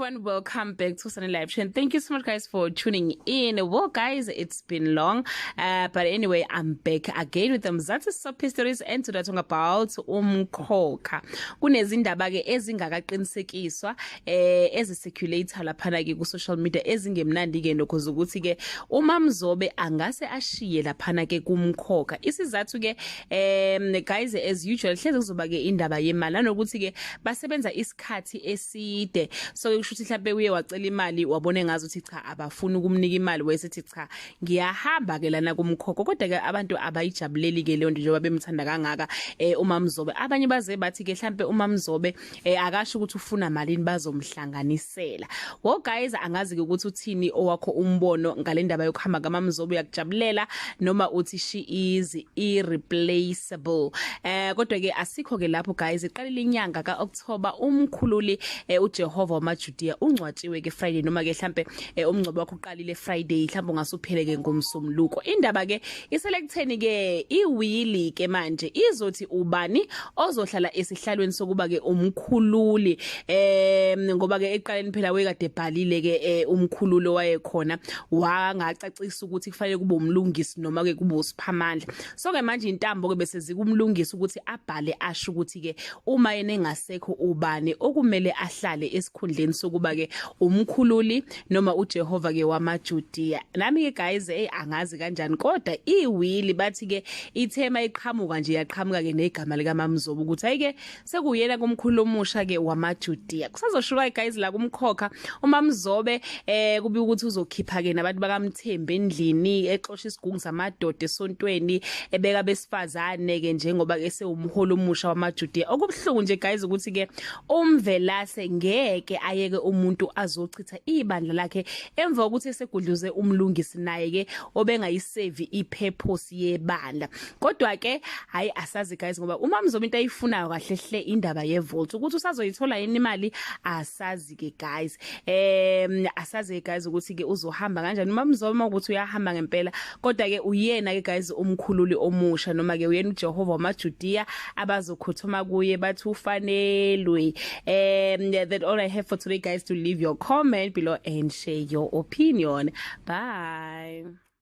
everyone, welcome back to Sunny Live Show. Thank you so much guys for tuning in. Well guys, it's been long, but anyway, I'm back again with them Mzansi Soap Histories, and today talking about Umkhokha. Kunezindaba ke ezingakaqinisekiswa ezicirculate laphana ke ku social media ezingemnandi ke nokho ukuthi ke uMamzobe angase ashiye laphana ke kumkhokha. Isizathu ke guys, as usual hleze kuzoba ke indaba yemali nokuthi ke basebenza isikhathi eside, so kusho ukuthi mhlawumbe uye wacela imali wabone ngazi ukuthi cha abafuni ukumnika imali, wesethi cha ngiyahamba ke lana kumkhokha. Kodwa ke abantu abayijabuleli ke leyo nto njengoba bemthanda kangaka uMamzobe. Abanye baze bathi ke mhlawumbe uMamzobe akasho ukuthi ufuna malini bazomhlanganisela. Wo guys, angazi ke ukuthi uthini owakho umbono ngale ndaba yokuhamba kaMamzobe, uyakujabulela noma uthi she is irreplaceable? Kodwa ke asikho ke lapho guys, iqalile inyanga kaOctober umkhululi uJehova wamaJudiya ungcwatshiwe ke Friday, noma ke mhlambe umngcwabo wakho uqalile Friday, mhlambe ungasuphele ke ngomsomluko. Indaba ke iselektheni ke Iwill ke manje izothi ubani ozohlala esihlalweni sokuba ke umkhululi, ngoba ke eqaleni phela wekade ebhalile ke umkhululi wayekhona wangacacisa ukuthi kufanele kube umlungisi noma ke kube uSiphamandla. So ke manje intambo ke bese zikumlungisa ukuthi abhale asho ukuthi ke uma yena engasekho ubani okumele ahlale esikhundleni sokuba ke umkhululi noma uJehova ke wamaJudiya. Nami ke guys angazi kanjani, kodwa Iwill bathi ke ithema iqhamuka nje yaqhamuka ke negama lika Mamzobe ukuthi ayike sekuyena kumkhulu omusha ke wamaJudiya. Kusazoshuka guys la kumkhokha uMamzobe kubi ukuthi uzokhipha ke nabantu bakamthembe endlini, exosha isigungu samadoda esontweni, ebeka besifazane ke njengoba ke sewumholo omusha wamaJudiya. Okubhlungu nje guys ukuthi ke umvelase ngeke ayeke umuntu azochitha ibandla lakhe emva kokuthi esegudluze umlungisi naye ke obengayisave ipurpose yebandla. Kodwa ke hayi asazi guys, ngoba uMamzobe into ayifunayo kahle hle indaba yevolt ukuthi usazoyithola yini imali asazi ke guys. Asazi guys ukuthi ke uzohamba kanjani uMamzobe ukuthi uyahamba ngempela, kodwa ke uyena ke guys umkhululi omusha noma ke uyena uJehova wamaJudiya abazokhothoma kuye bathi ufanelwe. That all I have for today guys. To leave your comment below and share your opinion. Bye.